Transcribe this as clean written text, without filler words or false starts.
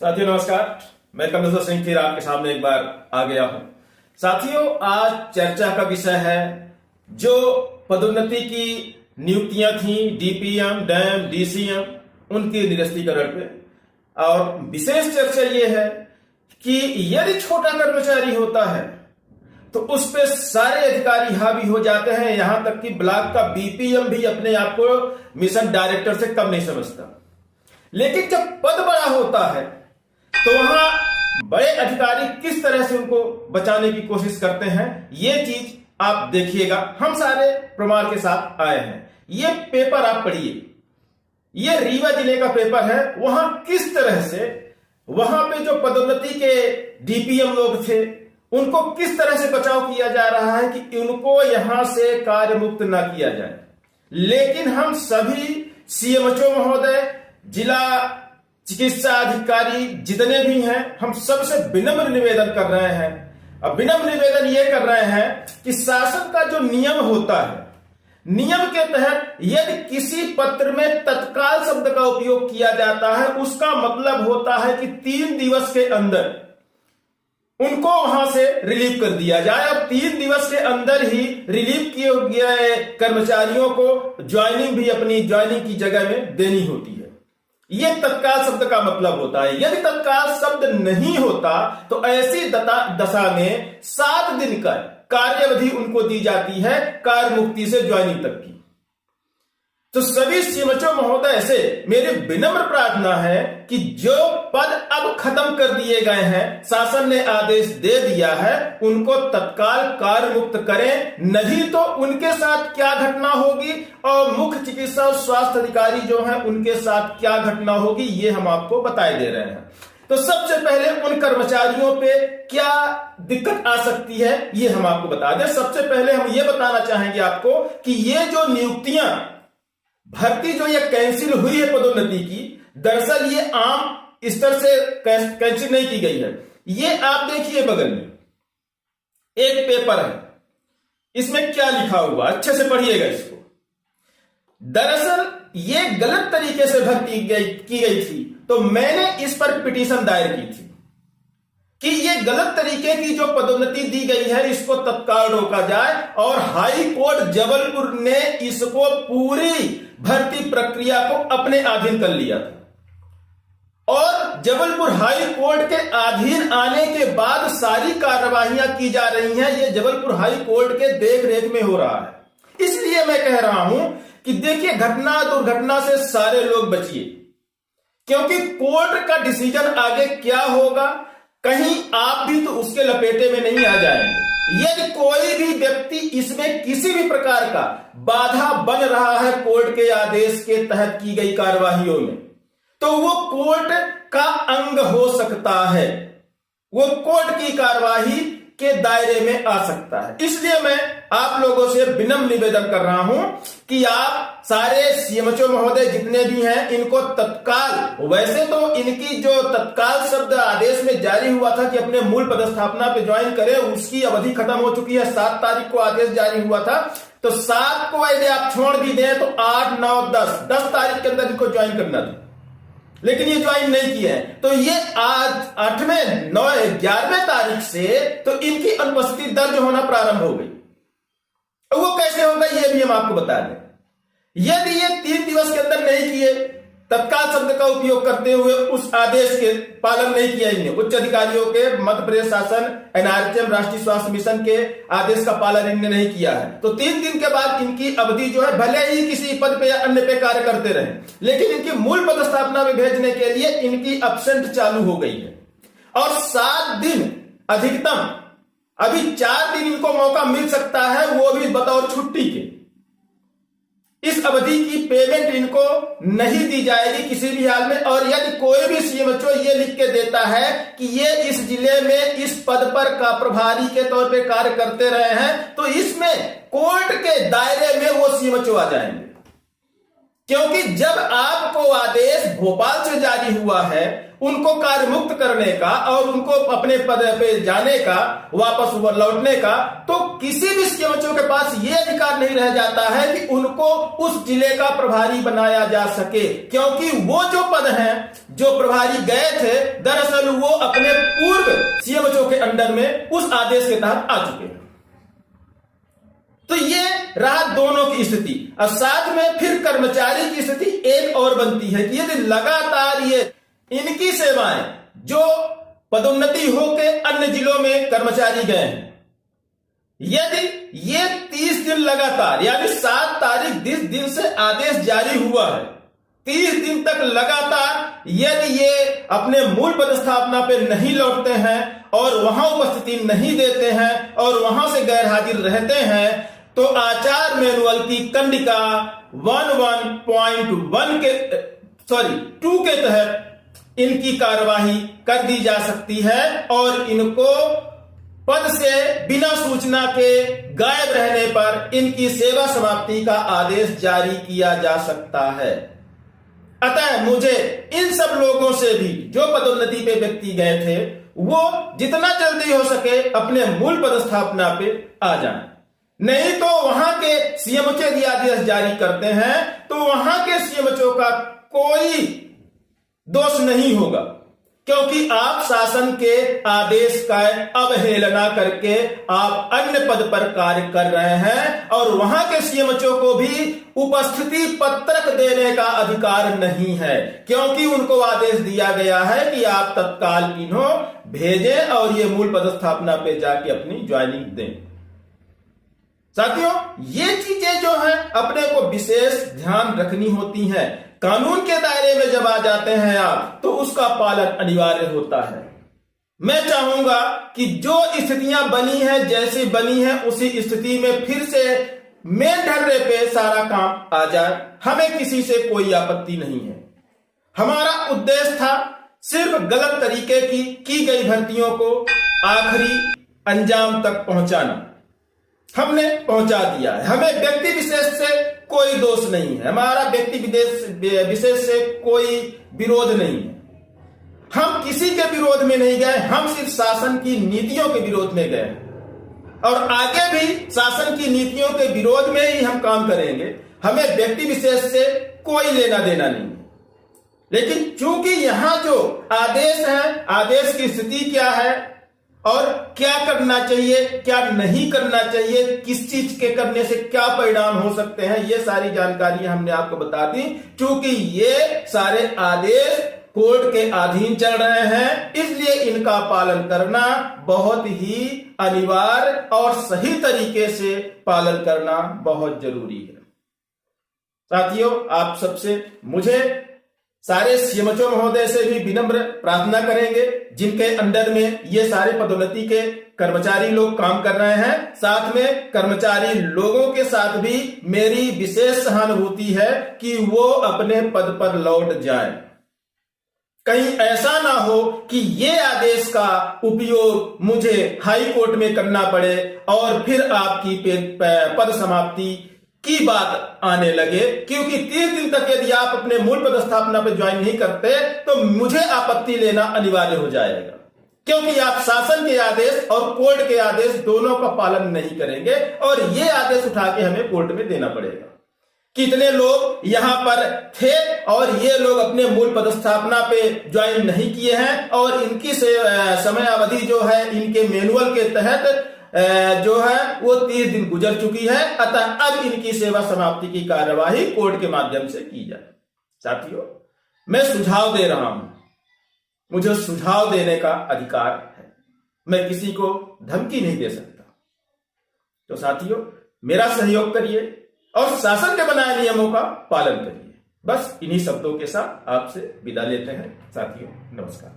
साथियों नमस्कार। मैं कमलेश्वर सिंह फिर आपके सामने एक बार आ गया हूं। साथियों, आज चर्चा का विषय है जो पदोन्नति की नियुक्तियां थी डीपीएम, डैम, डीसीएम उनके निरस्तीकरण पे। और विशेष चर्चा यह है कि यदि छोटा कर्मचारी होता है तो उस पे सारे अधिकारी हावी हो जाते हैं, यहां तक कि ब्लॉक का बीपीएम भी अपने आप को मिशन डायरेक्टर से कम नहीं समझता। लेकिन जब पद बड़ा होता है तो वहां बड़े अधिकारी किस तरह से उनको बचाने की कोशिश करते हैं, यह चीज आप देखिएगा। हम सारे प्रमाण के साथ आए हैं। यह पेपर आप पढ़िए, यह रीवा जिले का पेपर है। वहां किस तरह से वहां पे जो पदोन्नति के डीपीएम लोग थे उनको किस तरह से बचाव किया जा रहा है कि उनको यहां से कार्य मुक्त ना किया जाए। लेकिन हम सभी सीएमएचओ महोदय, जिला चिकित्सा अधिकारी जितने भी हैं, हम सबसे विनम्र निवेदन कर रहे हैं। अब विनम्र निवेदन यह कर रहे हैं कि शासन का जो नियम होता है, नियम के तहत यदि किसी पत्र में तत्काल शब्द का उपयोग किया जाता है, उसका मतलब होता है कि 3 दिवस के अंदर उनको वहां से रिलीव कर दिया जाए। अब 3 दिवस के अंदर ही रिलीव किए गए कर्मचारियों को ज्वाइनिंग भी अपनी ज्वाइनिंग की जगह में देनी होती है। यह तत्काल शब्द का मतलब होता है। यदि तत्काल शब्द नहीं होता तो ऐसी दशा में 7 दिन का कार्यावधि उनको दी जाती है, कार्य मुक्ति से ज्वाइनिंग तक की। तो सभी सीएमएचओ महोदय से मेरी विनम्र प्रार्थना है कि जो पद अब खत्म कर दिए गए हैं, शासन ने आदेश दे दिया है, उनको तत्काल कार्य मुक्त करें। नहीं तो उनके साथ क्या घटना होगी और मुख्य चिकित्सा और स्वास्थ्य अधिकारी जो हैं उनके साथ क्या घटना होगी, ये हम आपको बताए दे रहे हैं। तो सबसे पहले उन कर्मचारियों पे क्या दिक्कत आ सकती है ये हम आपको बता दें। सबसे पहले हम ये बताना चाहेंगे आपको कि ये जो नियुक्तियां भर्ती जो ये कैंसिल हुई है पदोन्नति की, दरअसल ये आम स्तर से कैंसिल नहीं की गई है। ये आप देखिए बगल में एक पेपर है, इसमें क्या लिखा हुआ, अच्छे से पढ़िएगा इसको। दरअसल ये गलत तरीके से भर्ती की गई थी, तो मैंने इस पर पिटीशन दायर की थी कि ये गलत तरीके की जो पदोन्नति दी गई है इसको तत्काल रोका जाए। और हाई कोर्ट जबलपुर ने इसको पूरी भर्ती प्रक्रिया को अपने अधीन कर लिया था। और जबलपुर हाई कोर्ट के अधीन आने के बाद सारी कार्यवाहियां की जा रही हैं, ये जबलपुर हाई कोर्ट के देख रेख में हो रहा है। इसलिए मैं कह रहा हूं कि देखिए, घटना दुर्घटना से सारे लोग बचिए, क्योंकि कोर्ट का डिसीजन आगे क्या होगा कहीं आप भी तो उसके लपेटे में नहीं आ जाएंगे। यदि कोई भी व्यक्ति इसमें किसी भी प्रकार का बाधा बन रहा है कोर्ट के आदेश के तहत की गई कार्यवाहियों में, तो वो कोर्ट का अंग हो सकता है, वो कोर्ट की कार्यवाही के दायरे में आ सकता है। इसलिए मैं आप लोगों से विनम्र निवेदन कर रहा हूं कि आप सारे सीएमएचओ महोदय जितने भी हैं इनको तत्काल, वैसे तो इनकी जो तत्काल शब्द आदेश में जारी हुआ था कि अपने मूल पदस्थापना पे ज्वाइन करें, उसकी अवधि खत्म हो चुकी है। 7 तारीख को आदेश जारी हुआ था, तो 7 को यदि आप छोड़ भी दें तो 8, 9, 10 तारीख के अंदर इनको ज्वाइन करना था, लेकिन ये ज्वाइन नहीं किया है। तो ये आज 8वें, 9, 11वें तारीख से तो इनकी अनुपस्थिति दर्ज होना प्रारंभ हो गई। वो कैसे होगा ये भी हम आपको बता दें। यदि ये 3 दिवस के अंदर नहीं किए, तत्काल शब्द का उपयोग करते हुए उस आदेश के पालन नहीं किया इन्हें, उच्च अधिकारियों के, मध्य प्रदेश शासन, एनआरएचएम, राष्ट्रीय स्वास्थ्य मिशन के आदेश का पालन इन्होंने नहीं किया है, तो 3 दिन के बाद इनकी अवधि जो है, भले ही किसी पद पे या अन्य पे कार्य करते रहे, लेकिन इनकी मूल पदस्थापना में भेजने के लिए इनकी एब्सेंट चालू हो गई है। और 7 दिन अधिकतम, अभी 4 दिन इनको मौका मिल सकता है, वो भी बतौर छुट्टी के। इस अवधि की पेमेंट इनको नहीं दी जाएगी किसी भी हाल में। और यदि कोई भी सीएमएचओ ये लिख के देता है कि ये इस जिले में इस पद पर का प्रभारी के तौर पे कार्य करते रहे हैं, तो इसमें कोर्ट के दायरे में वो सीएमएचओ आ जाएंगे। क्योंकि जब आपको आदेश भोपाल से जारी हुआ है उनको कार्य मुक्त करने का और उनको अपने पद पे जाने का, वापस लौटने का, तो किसी भी सीएमएचओ के पास यह अधिकार नहीं रह जाता है कि उनको उस जिले का प्रभारी बनाया जा सके, क्योंकि वो जो पद हैं, जो प्रभारी गए थे, दरअसल वो अपने पूर्व सीएमएचओ के अंडर में उस आदेश के तहत आ चुके हैं। तो ये रहा दोनों की स्थिति। अब साथ में फिर कर्मचारी की स्थिति एक और बनती है कि यदि लगातार ये इनकी सेवाएं जो पदोन्नति होके अन्य जिलों में कर्मचारी गए हैं, यदि ये 30 दिन लगातार, यानी 7 तारीख जिस दिन से आदेश जारी हुआ है, 30 दिन तक लगातार यदि ये अपने मूल पदस्थापना पे नहीं लौटते हैं और वहां उपस्थिति नहीं देते हैं और वहां से गैर हाजिर रहते हैं, तो आचार मैनुअल की कंडिका 2 के तहत इनकी कार्यवाही कर दी जा सकती है और इनको पद से बिना सूचना के गायब रहने पर इनकी सेवा समाप्ति का आदेश जारी किया जा सकता है। अतः मुझे इन सब लोगों से भी जो पदोन्नति पे व्यक्ति गए थे वो जितना जल्दी हो सके अपने मूल पदस्थापना पे आ जाएं। नहीं तो वहां के सीएमओ यदि आदेश जारी करते हैं तो वहां के सीएमओ का कोई दोष नहीं होगा, क्योंकि आप शासन के आदेश का अवहेलना करके आप अन्य पद पर कार्य कर रहे हैं और वहां के सीएमओ को भी उपस्थिति पत्रक देने का अधिकार नहीं है, क्योंकि उनको आदेश दिया गया है कि आप तत्काल इन्हों भेजें और ये मूल पदस्थापना पे जाके अपनी ज्वाइनिंग दें। साथियों, ये चीजें जो हैं अपने को विशेष ध्यान रखनी होती हैं। कानून के दायरे में जब आ जाते हैं आप तो उसका पालन अनिवार्य होता है। मैं चाहूंगा कि जो स्थितियां बनी हैं, जैसी बनी हैं, उसी स्थिति में फिर से मेन ढर्रे पे सारा काम आ जाए। हमें किसी से कोई आपत्ति नहीं है। हमारा उद्देश्य था सिर्फ गलत तरीके की गई भर्तियों को आखिरी अंजाम तक पहुंचाना। हमने पहुंचा दिया है। हमें व्यक्ति विशेष से कोई दोष नहीं है, हमारा व्यक्ति विशेष से कोई विरोध नहीं है। हम किसी के विरोध में नहीं गए, हम सिर्फ शासन की नीतियों के विरोध में गए और आगे भी शासन की नीतियों के विरोध में ही हम काम करेंगे। हमें व्यक्ति विशेष से कोई लेना देना नहीं। लेकिन चूंकि यहां जो आदेश है, आदेश की स्थिति क्या है और क्या करना चाहिए, क्या नहीं करना चाहिए, किस चीज के करने से क्या परिणाम हो सकते हैं, ये सारी जानकारी हमने आपको बता दी। क्योंकि ये सारे आदेश कोर्ट के अधीन चल रहे हैं, इसलिए इनका पालन करना बहुत ही अनिवार्य और सही तरीके से पालन करना बहुत जरूरी है। साथियों, आप सबसे मुझे सारे सीएमओ महोदय से भी विनम्र प्रार्थना करेंगे जिनके अंडर में ये सारे पदोन्नति के कर्मचारी लोग काम कर रहे हैं। साथ में कर्मचारी लोगों के साथ भी मेरी विशेष सहानुभूति है कि वो अपने पद पर लौट जाएं। कहीं ऐसा ना हो कि ये आदेश का उपयोग मुझे हाई कोर्ट में करना पड़े और फिर आपकी पद समाप्ति की बात आने लगे, क्योंकि 30 दिन तक यदि आप अपने मूल पदस्थापना पर ज्वाइन नहीं करते तो मुझे आपत्ति लेना अनिवार्य हो जाएगा, क्योंकि आप शासन के आदेश और कोर्ट के आदेश दोनों का पालन नहीं करेंगे और ये आदेश उठा के हमें कोर्ट में देना पड़ेगा। कितने लोग यहां पर थे और ये लोग अपने मूल पदस्थापना पे ज्वाइन नहीं किए हैं और इनकी समय अवधि जो है इनके मैनुअल के तहत जो है वो 30 दिन गुजर चुकी है। अतः अब इनकी सेवा समाप्ति की कार्यवाही कोर्ट के माध्यम से की जाए। साथियों, मैं सुझाव दे रहा हूं, मुझे सुझाव देने का अधिकार है, मैं किसी को धमकी नहीं दे सकता। तो साथियों, मेरा सहयोग करिए और शासन के बनाए नियमों का पालन करिए। बस इन्हीं शब्दों के साथ आपसे विदा लेते हैं। साथियों, नमस्कार।